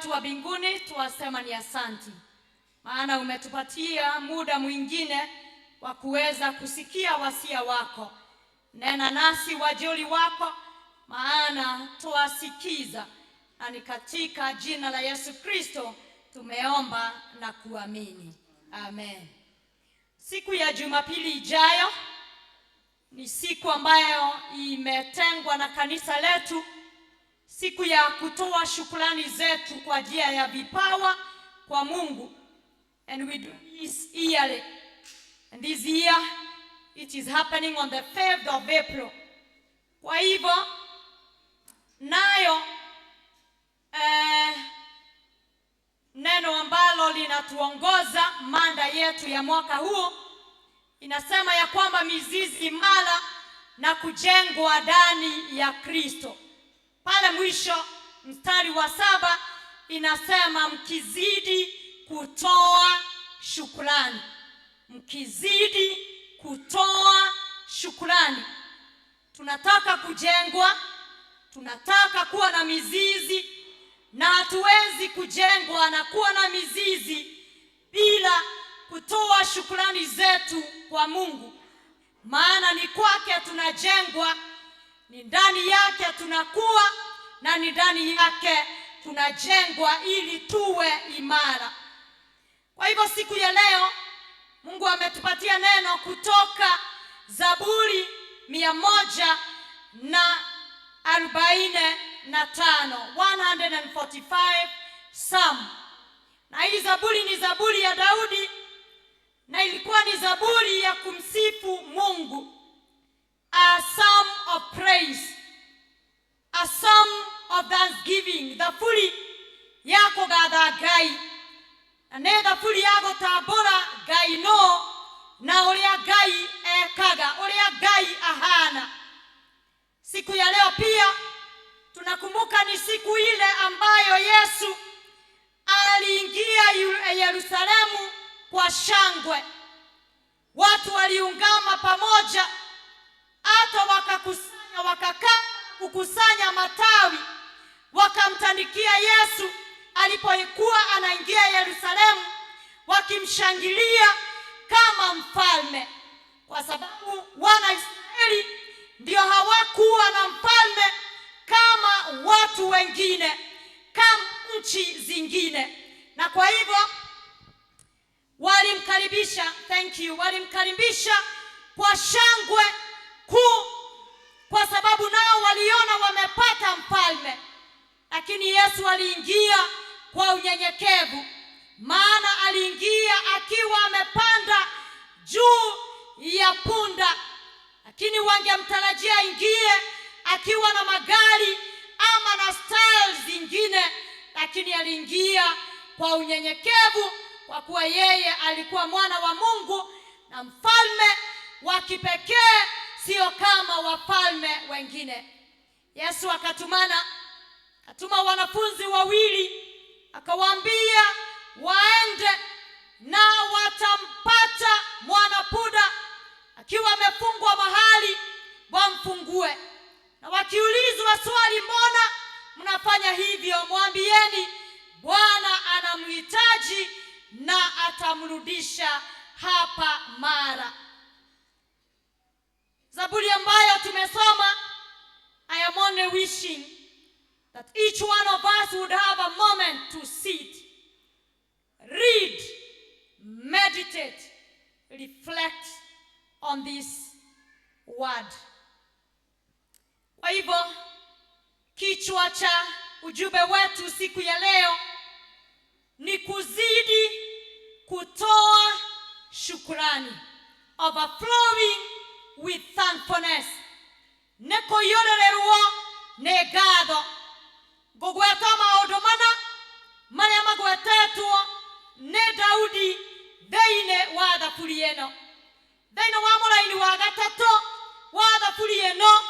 wetu wa mbinguni, tuwasema ni asanti, maana umetupatia muda mwingine wa kuweza kusikia wasia wako. Nena nasi wajoli wako, maana tuwasikiza, na ni katika jina la Yesu Kristo tumeomba na kuamini. Amen. Siku ya Jumapili ijayo ni siku ambayo imetengwa na kanisa letu, siku ya kutoa shukrani zetu kwa njia ya vipawa kwa Mungu. And we do this yearly. And this year it is happening on the 5th of April. Kwa hivyo nayo neno ambalo linatuongoza mada yetu ya mwaka huu inasema ya kwamba mizizi imara na kujengwa ndani ya Kristo. Pale mwisho mstari wa 7 inasema mkizidi kutoa shukrani. Mkizidi kutoa shukrani. Tunataka kujengwa, tunataka kuwa na mizizi, na hatuwezi kujengwa na kuwa na mizizi bila kutoa shukrani zetu kwa Mungu. Maana ni kwake tunajengwa, ni ndani yake tunakuwa, na ni ndani yake tunajengwa ili tuwe imara. Kwa hivyo siku ya leo Mungu ametupatia neno kutoka Zaburi 145 Psalm. Na hii zaburi ni zaburi ya Daudi, na ilikuwa ni zaburi ya kumsifu Mungu. A psalm of praise, a psalm of thanksgiving. Thafuri yako gatha Ngai, na thafuri yako tabora Ngai no, na uria Ngai ekaga, uria Ngai ahana. Siku ya leo pia tunakumbuka ni siku ile ambayo Yesu aliingia Yerusalemu kwa shangwe. Watu waliungama pamoja, hata wakakaa kukusanya matawi, wakamtandikia Yesu alipokuwa anaingia Yerusalemu, wakimshangilia kama mfalme, kwa sababu wana Israeli ndio hawakuwa na mfalme kama watu wengine, kama nchi zingine. Na kwa hivyo walimkaribisha kwa shangwe kuu, kwa sababu nao waliona wamepata mfalme. Lakini Yesu aliingia kwa unyenyekevu, maana aliingia akiwa amepanda juu ya punda. Lakini wangemtarajia ingie akiwa na magari ama na style zingine, lakini aliingia kwa unyenyekevu, kwa kuwa yeye alikuwa mwana wa Mungu na mfalme wa kipekee, sio kama wafalme wengine. Yesu akatuma wanafunzi wawili, akawaambia waende na watampata mwanapunda akiwa amefungwa mahali, wamfungue. Na wakiulizwa swali, mbona mnafanya hivyo, mwambieni Bwana anamhitaji na atamrudisha hapa mara. Zaburi ambayo tumesoma, I am only wishing that each one of us would have a moment to sit, read, meditate, reflect on this word. Kwa hivyo kichwa cha ujumbe wetu siku ya leo ni kuzidi kutoa shukrani, overflowing with thankfulness. Neko yorererwo ne gatho gugweta maundu maria magwetetwo ne Daudi theine wa thaburi eno. Theine wa muraini wa gatatu wa thaburi eno,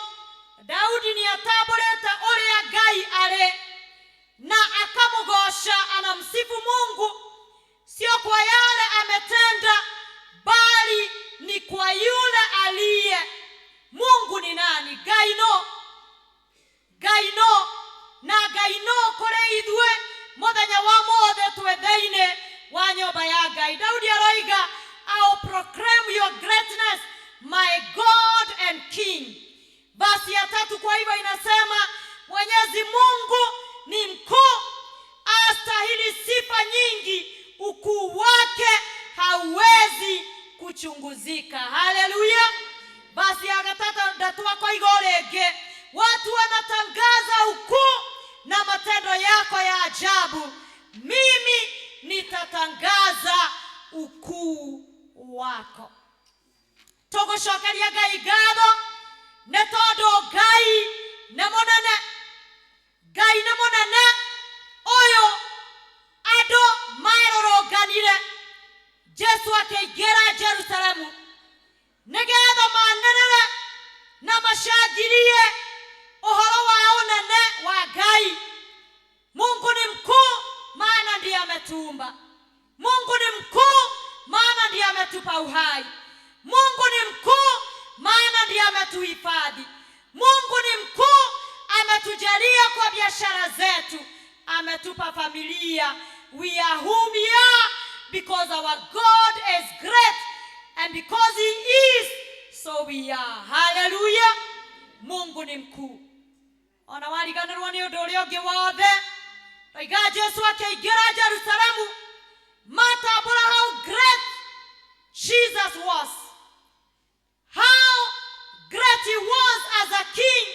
Daudi ni atamburite uria Ngai ari, na akamugosha, anamsifu Mungu, sio kwa yale ametenda, bali ni kwa yule aliye. Mungu ni nani? Ngai no, na Ngai no kore ithwe muthenya your greatness, my God and King. Basi ya 3 kwa hivyo inasema Mwenyezi Mungu ni mkuu, astahili sifa nyingi, ukuu wake hauwezi kuchunguzika. Haleluya. Basi ya 3 kwa igorege, watu wanatangaza ukuu na matendo yako ya ajabu. Mimi nitatangaza ukuu wako. Togoshokeria Ngai ngatho ne tondu Ngai ne munene. Ngai ne munene oyo andu maroroganire Jesu akĩingĩra Jerusalemu nĩgetha manenere na mashangirie uhoro wa unene wa Ngai. Mungu ni mkuu, maana ndiye ametuumba. Mungu ni mkuu, maana ndiye ametupa uhai. Mungu ni mkuu, maana ndiye ametuhifadhi. Mungu ni mkuu, ametujalia kwa biashara zetu, ametupa familia. We are whom we are because our God is great, and because he is, so we are. Hallelujah. Mungu ni mkuu. Ona wariganirwo ni undu uria ungi wothe. Oiga Jesu akĩingĩra Jerusalemu, matambũra how great Jesus was, how great he was as a king.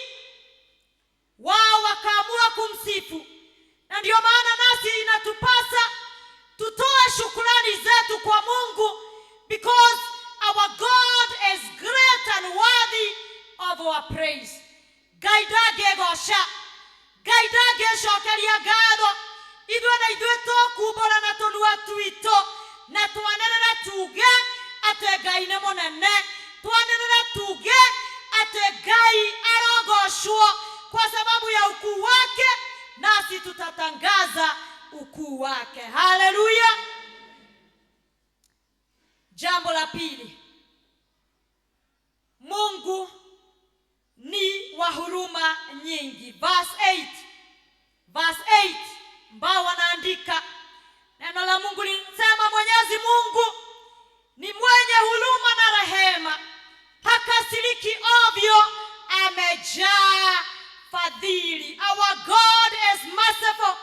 Wao wakaamua kumsifu. Na ndio maana nasi inatupasa tutoe shukrani zetu kwa Mungu, because our God is great and worthy of our praise. Ngai ndangĩgooca, Ngai ndangĩcokeria ngatho. Ithuĩ na ithuĩ tũkumbũra na tũnua twitũ na twanenere tuge atĩ Ngai nĩ mũnene, twanenere tuge atĩ Ngai arogocwo kwa sababu ya ukuu wake, nasi tutatangaza ukuu wake. Haleluya. Jambo la pili, Mungu ni wa huruma nyingi. Verse 8 ambao wanaandika, neno la Mungu linasema Mwenyezi Mungu ni mwenye huruma na rehema, hakasiriki ovyo, amejaa fadhili. Our God is merciful.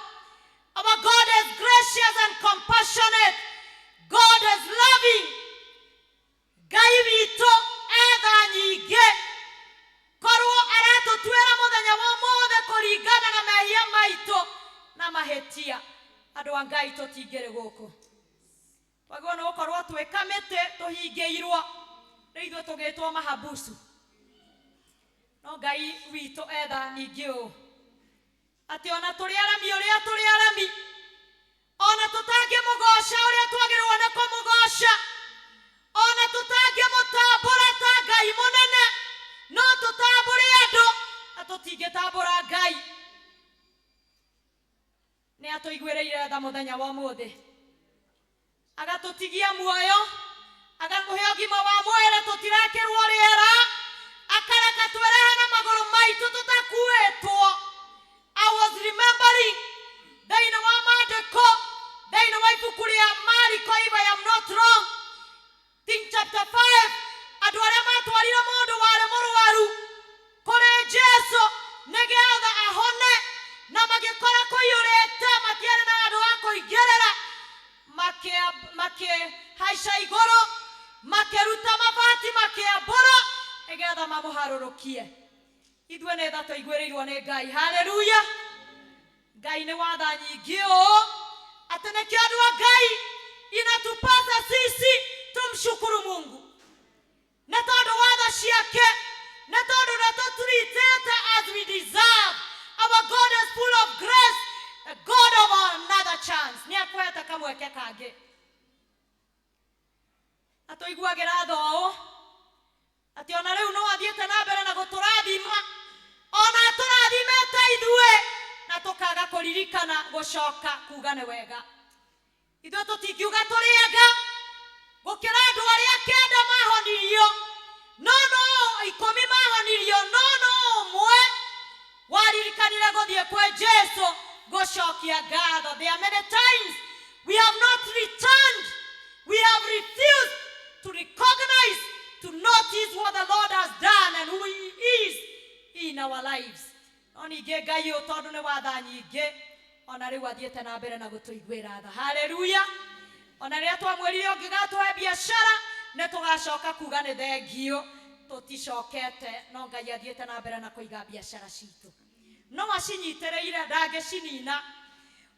Our God is gracious and compassionate. God is loving. Ngai witũ etha nyingĩ, korwo aratũtuĩra mũthenya wa mothe kũringana na mehia maitũ na mahĩtia. Andũ a Ngai tũtingĩrĩ gũkũ. Twagĩrĩirwo nĩ gũkorwo twĩkamĩte tũhingĩirwo, nĩ ithuĩ tũgĩtwo mahabusu. No Ngai witũ etha nyingĩ ũũ atĩ ona tũrĩ arami ũrĩa tũrĩ arami, ona tũtangĩmũgoca ũrĩa twagĩrĩirwo nĩ kũmũgoca, ona tũtangĩmũtambũra ta Ngai mũnene, no tũtambũre andũ na tũtingĩtambũra Ngai. Nĩ atũiguĩrĩire tha mũthenya wa ũmũthĩ, agatũtigia muoyo, agatũhe ũgima wa mwĩrĩ tũtirekĩrwo rĩera, akareka twerehe na magũrũ maitũ tũtakuĩtwo. I was remembering thĩinĩ wa maandĩko, thĩinĩ wa ibuku rĩa Mariko, if I am not wrong, in chapter 5, andũ arĩa matwarire mũndũ warĩ mũrwaru kũrĩ Jesu nĩgetha ahone, na magĩkora kũiyũrĩte, matiarĩ na andũ a kũingĩrĩra, makĩhaica igũrũ, makĩruta mabati, makĩambũra nĩgetha mamũharũrũkie. Ithuĩ nĩ tha tũiguĩrĩirwo nĩ Ngai. Haleluya. Ngai nĩ wa tha nyingĩ ũũ atĩ nĩkĩo andũ a Ngai inatupasa sisi tumshukuru Mungu, na tondũ wa tha ciake, na tondũ nĩtũtũritĩte as we deserve. Our God is full of grace, a God of another chance. Nĩ akwete kamweke kangĩ. Na tũiguagĩra tha ũũ atĩ ona rĩu no athiĩte na mbere na gũtũrathima, ona tũrathimĩte ithuĩ na tũkaga kũririkana gũcoka kuga nĩ wega. Ithuĩ tũtingiuga tũrĩega gũkĩra andũ arĩa 9 mahonirio, no 10 mahonirio, no ũmwe waririkanire gũthiĩ kwĩ Jesu gũcokia ngatho. There are many times we have not returned, we have refused to recognize our lives. No ninge Ngai utondu ni watha nyingi ona riu athiete na mbere na gutuiguira tha. Hallelujah. Ona riria twamwirire ungigatwa biashara ne tugacoka kuga ni thengio tuticokete no Ngai athiete na mbere na kuiga biashara citu. No acinyitireire ndagicinina.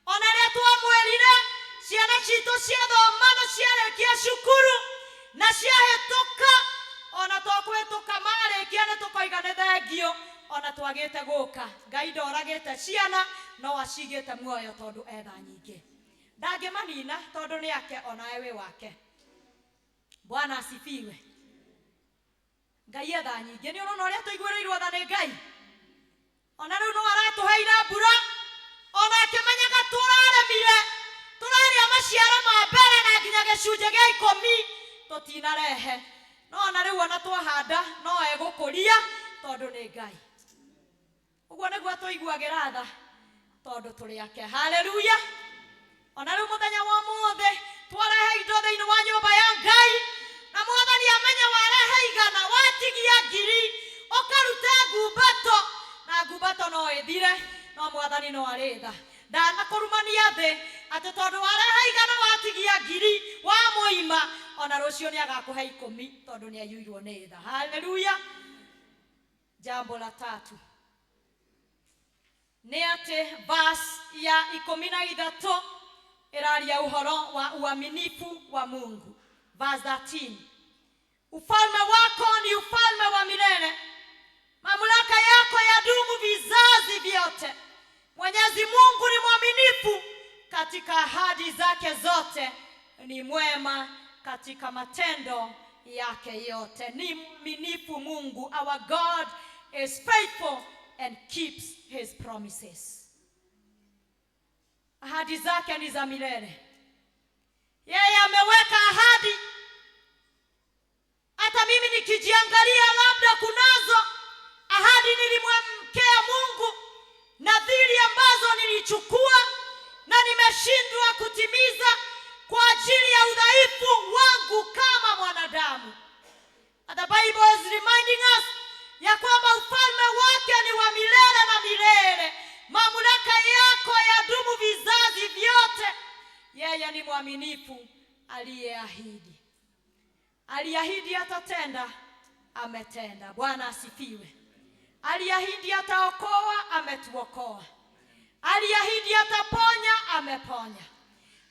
Ona riria twamwirire ciana citu ciathoma no ciarekia cukuru na ciahituka ona twakwituka marekia ne tukoiga ni thengio ona twagite guka. Ngai ndoragite ciana no acigite muoyo tondu etha nyingi. Ndagimanina tondu ni ake ona ewe wake. Bwana asifiwe. Ngai etha nyingi. Ni urona uria tuiguirirwo tha ni Ngai. Ona riu no aratuheira mbura ona akimenyaga turaremire turaria maciaro ma mbere na nginya gicunje gia 10 tutinarehe. No ona riu ona twahanda no egukuria tondu ni Ngai. Uguo niguo tuiguagira tha tondu turi ake. Hallelujah. Ona riu muthenya wa mothe twarehe indo thiini wa nyumba ya Ngai na mwathani amenya warehe igana watigia 1000 ukaruta ngumbato na ngumbato no ithire no mwathani no aritha ndana kurumania thi ati tondu warehe igana watigia 1000 wa muima ona rucio ni agakuhe 10 tondu ni ayuirwo ni tha. Hallelujah. Jambo la tatu ni ati verse ya 13 iraria uhoro wa uaminifu wa Mungu. Verse 13. Ufalme wako ni ufalme wa milele, mamlaka yako yadumu vizazi vyote. Mwenyezi Mungu ni mwaminifu katika ahadi zake zote, ni mwema katika matendo yake yote. Ni mwaminifu Mungu. Our God is faithful and keeps his promises. Ahadi zake ni za milele. Yeye ameweka ahadi. Hata mimi nikijiangalia labda kunazo ahadi nilimwekea Mungu, nadhiri ambazo nilichukua na nimeshindwa kutimiza kwa ajili ya udhaifu wangu kama mwanadamu. The Bible is reminding us ya kwamba ufalme wake ni wa milele na milele. Mamlaka yako yadumu vizazi vyote. Yeye ni mwaminifu aliyeahidi. Aliahidi atatenda, ametenda. Bwana asifiwe. Aliahidi ataokoa, ametuokoa. Aliahidi ataponya, ameponya.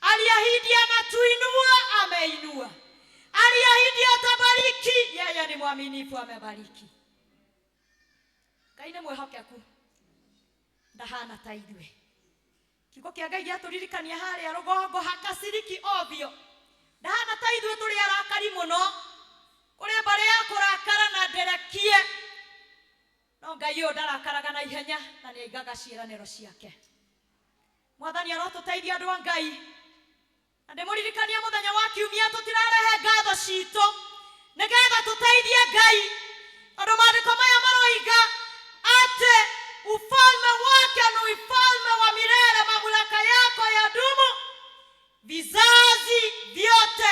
Aliahidi anatuinua, ameinua. Aliahidi atabariki, yeye ni mwaminifu, amebariki. Ngai ni mwihokeku ndahana ta ithuĩ. Kiugo kia Ngai gĩaturirikania harĩa rũgongo hakasiriki ovyo. Ndahana ta ithuĩ tũrĩ arakari mũno, kũrĩ mbarĩ ya kũrakara na nderekie. No Ngai ũyũ ndarakaraga na ihenya na nĩaigaga ciĩranĩro ciake. Mwathani arotũteithia andũ a Ngai. Na ndĩmũririkania mũthenya wa Kiumia tũtirarehe ngatho citũ nĩgetha tũteithie Ngai. Tondũ maandĩko maya maroiga ati ufalme wake ni ufalme wa milele, mamlaka yako yadumu vizazi vyote.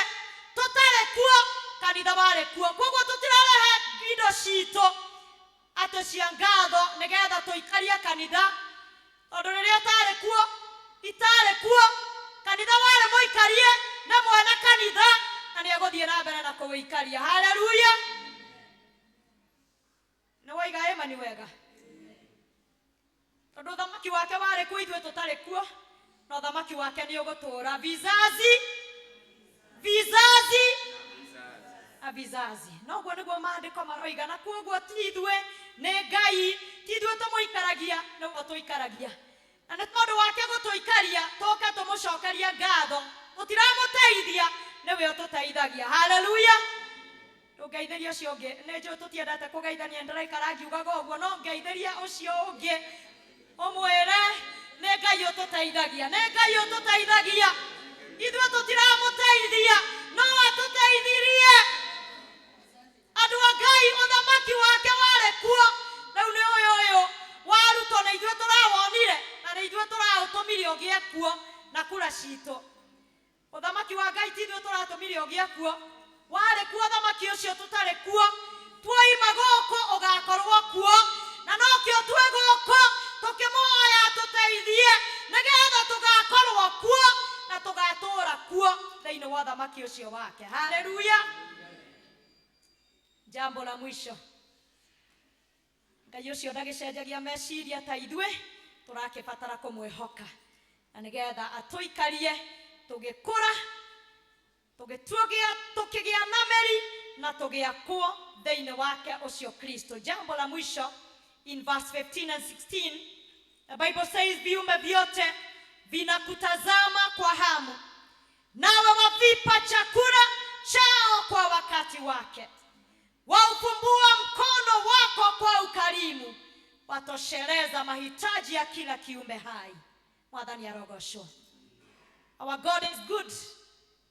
Tutare kuo kanitha bare kuo. Koguo tutirarehe indo citũ ati cia ngatho nĩgetha tũikarie kanitha. Tondũ rĩrĩa tare kuo itare kuo kanitha wale mũikarie na mwene kanitha na nĩegũthiĩ na mbere na kũwĩikaria. Hallelujah. Nĩ waiga ema ni wega. Tondu thamaki wake wale kuo ithuĩ tũtarĩ kuo no thamaki wake nĩ ũgũtũra vizazi a vizazi. No guo nĩguo maandĩko maroiga. Na koguo ti ithuĩ nĩ Ngai, ti ithuĩ tũmũikaragia, nĩguo tũikaragia. Na nĩ tondũ wake gũtũikaria tũke tũmũcokerie ngatho. Tũtiramũteithia, nĩwe ũtũteithagia. Hallelujah. Ndũngeithĩria ũcio ũngĩ. Nĩ njũĩ tũtiendete kũgeithania, ndĩraikara ngiugaga ũguo, no ngeithĩria ũcio ũngĩ ũmwĩre nĩ Ngai ũtũteithagia. Nĩ Ngai ũtũteithagia. Ithuĩ tũtiramũteithia, no atũteithirie. Andũ a Ngai ũthamaki wake warĩ kuo. Rĩu nĩ ũyũ warutwo nĩ ithuĩ tũrawonire na nĩ ithuĩ tũraũtũmire ũgĩe kuo na kura citũ. Ũthamaki wa Ngai ti ithuĩ tũratũmire ũgĩe kuo. Warĩ kuo thamaki ũcio tũtarĩ kuo. Tuoima gũkũ ũgakorwo kuo na nokio twegoko tukimoya tuteithie nigetha tugakorwo kuo na tugatura kuo thiini wa thamaki ucio wake. Haleluya. Jambo la mwisho, Ngai ucio ndagicenjagia meciria ta ithue turakibatara kumwihoka na nigetha atuikarie tugikura tukigia na meri na tugia kuo thiini wake ucio Kristo. Jambo la mwisho, in verse 15 and 16, the Bible says viumbe vyote vinakutazama kwa hamu, nawe wavipa chakula chao kwa wakati wake, waufumbua mkono wako kwa ukarimu, watosheleza mahitaji ya kila kiumbe hai. Mwathani arogoshwo. Our God is good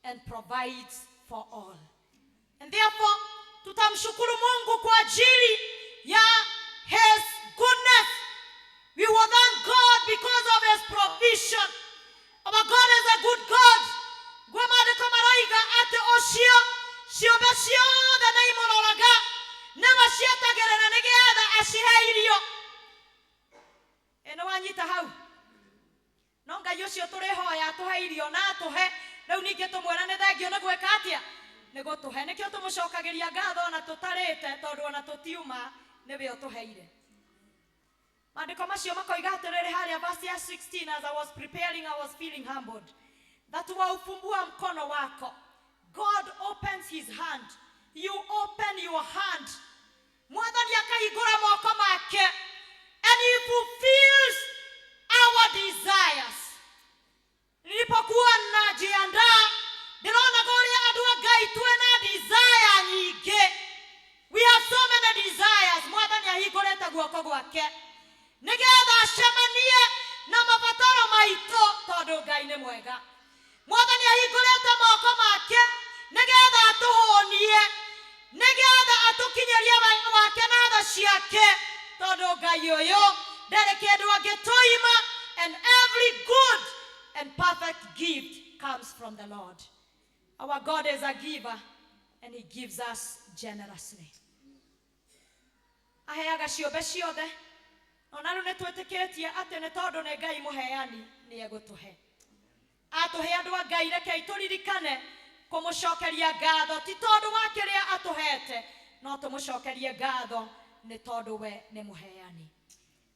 and provides for all. And therefore, tutamshukuru Mungu kwa ajili ya His goodness. We will thank God because of His provision. Our God is a good God. Gwamade kamaraiga ate oshio, shiobe shiothe na imororaga, nema shietagerera nigetha ashihe irio. Eno wanyita hau. No Ngai ucio turihoya atuhe irio na atuhe, riu ningi tumwira ni thengio ni gwika atia, ni gutuhe. Nikio tumucokagiria ngatho na tutarite tondu ona tutiuma niwe utuheire. Maandiko macio makoiga atiriri haria verse 16, as I was preparing I was feeling humbled that waufumbua mkono wako. God opens his hand. You open your hand. Mwathani akahingura moko make and he fulfills our desires. Nilipokuwa najiandaa ndiraona goria andu a Ngai twina desire nyingi. We have so many desires. Mwathani ahingurite guoko gwake nigetha acemanie na mabataro maitu tondu Ngai ni mwega. Mwathani ahingurite moko make nigetha atuhonie, nigetha atukinyerie wega wake na tha ciake tondu Ngai uyu ndari kindu angituima, and every good and perfect gift comes from the Lord. Our God is a giver and he gives us generously. Aheaga ciumbe ciothe, ona riu nitwitikitie ati ni tondu ni Ngai muheani ni egutuhe. Atuhe andu a Ngai rekei turirikane kumucokeria ngatho ti tondu wa kiria atuhete, no tumucokerie ngatho ni tondu we ni muheani.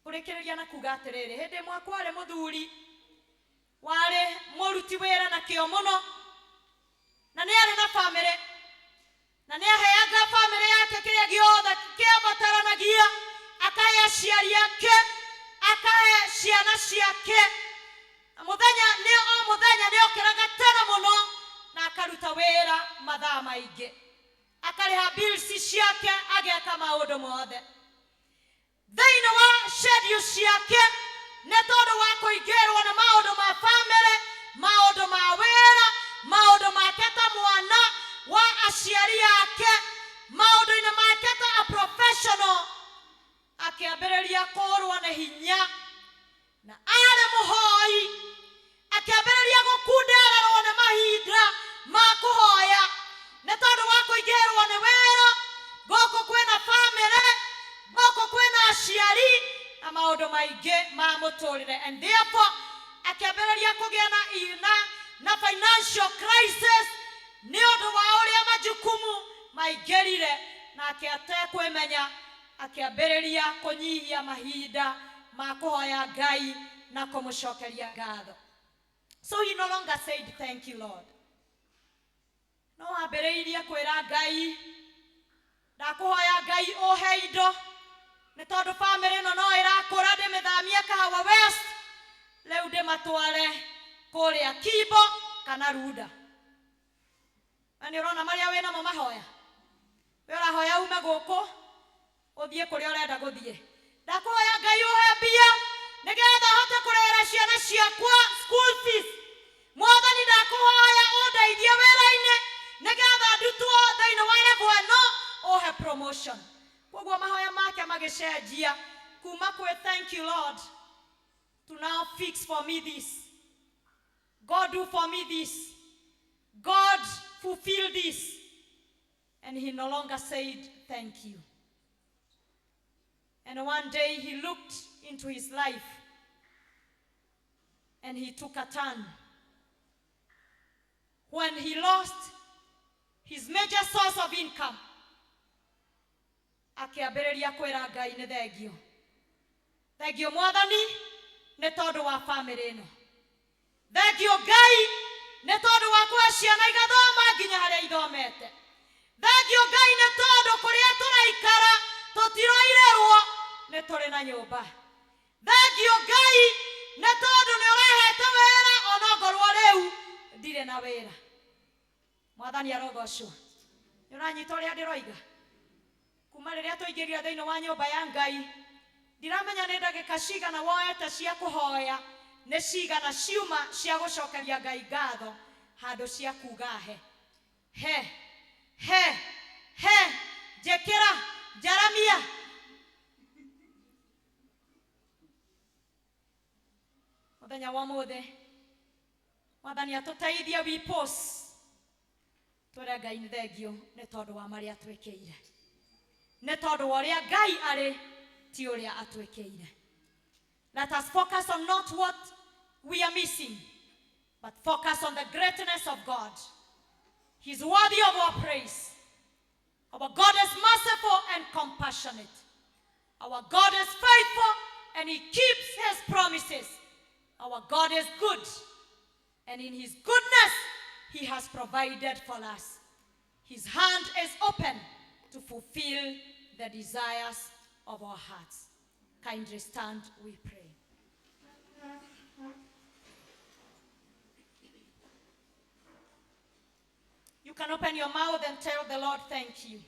Kurikiriria na kuga atiriri, hindi mwakwa ari muthuri wari muruti wira na kio muno, na ni ari na family, na ni aheaga family yake kiria giothe kiabataranagia, akahe aciari ake, akahe ciana ciake. Muthenya ni okiraga tena muno na akaruta wira mathaa maingi, akariha bills ciake, ageka maundu mothe thiini wa schedule ciake ni tondu wa kuingirwo na maundu ma family, maundu ma wira, maundu make ta mwana wa aciari ake, maundu-ini make ta a professional, akiambiriria kurwa na hinya na ari muhoi, akiambiriria gukundererwo na mahinda ma kuhoya ni tondu wa kuingirwo ni wira, goko kwina family, goko kwina aciari na maundu maingi ma muturire. And therefore akiambiriria kugia na financial crisis ni undu wa uria majukumu maingirire, na akiatekwimenya akiambiriria kunyihia mahinda ma kuhoya Ngai na kumucokeria ngatho. So he no longer said thank you Lord. No ambiriirie kwira Ngai, ndakuhoya Ngai uhe indo ni tondu family no irakura ndimithamie Kahawa West, riu ndimatware kuria Kibo kana Ruda. Ani urona maria wina mo mahoya, we urahoya ume guku uthie kuria urenda guthie. Ndakuhoya Ngai uhe mbia nigetha hote kurera ciana ciakwa school fees. Mwathani ndakuhoya undeithie wira-ini nigetha ndutwo thiini wa level ino, uhe promotion. Koguo mahoya make magicenjia kuma kwi thank you Lord to now fix for me this, God do for me this, God fulfill this. And he no longer said thank you. And one day he looked into his life and he took a turn. When he lost his major source of income, akiambĩrĩria kwĩra Ngai nĩ thengio. Thengio Mwathani nĩ tondũ wa family ĩno. Thengio Ngai nĩ tondũ wa kũhe ciana igathoma nginya harĩa ithomete. Thengio Ngai nĩ tondũ kũrĩa tũraikara tũtiroirĩrwo nĩ tũrĩ na nyũmba. Thengio Ngai nĩ tondũ nĩ ũrehete wĩra ona ngorwo rĩu ndirĩ na wĩra. Mwathani arogocwo. Nĩ ũranyita ũrĩa ndĩroiga? Kuma rĩrĩa tũingĩrire thĩinĩ wa nyũmba ya Ngai, ndiramenya nĩ ndagĩka cigana woete cia kũhoya, nĩ cigana ciuma cia gũcokeria Ngai ngatho handũ cia kuga he njĩkĩra Jeremia. Mũthenya wa mũthĩ Mwathani atũteithie we pause twĩre Ngai nĩ thengio nĩ tondũ wa marĩa atwĩkĩire, nĩ tondũ wa ũrĩa Ngai arĩ ti ũrĩa atwĩkĩire. Let us focus on not what we are missing, but focus on the greatness of God. He's worthy of our praise. Our God is merciful and compassionate. Our God is faithful and He keeps His promises. Our God is good, and in His goodness He has provided for us. His hand is open to fulfill the desires of our hearts. Kindly stand, we pray. You can open your mouth and tell the Lord thank you.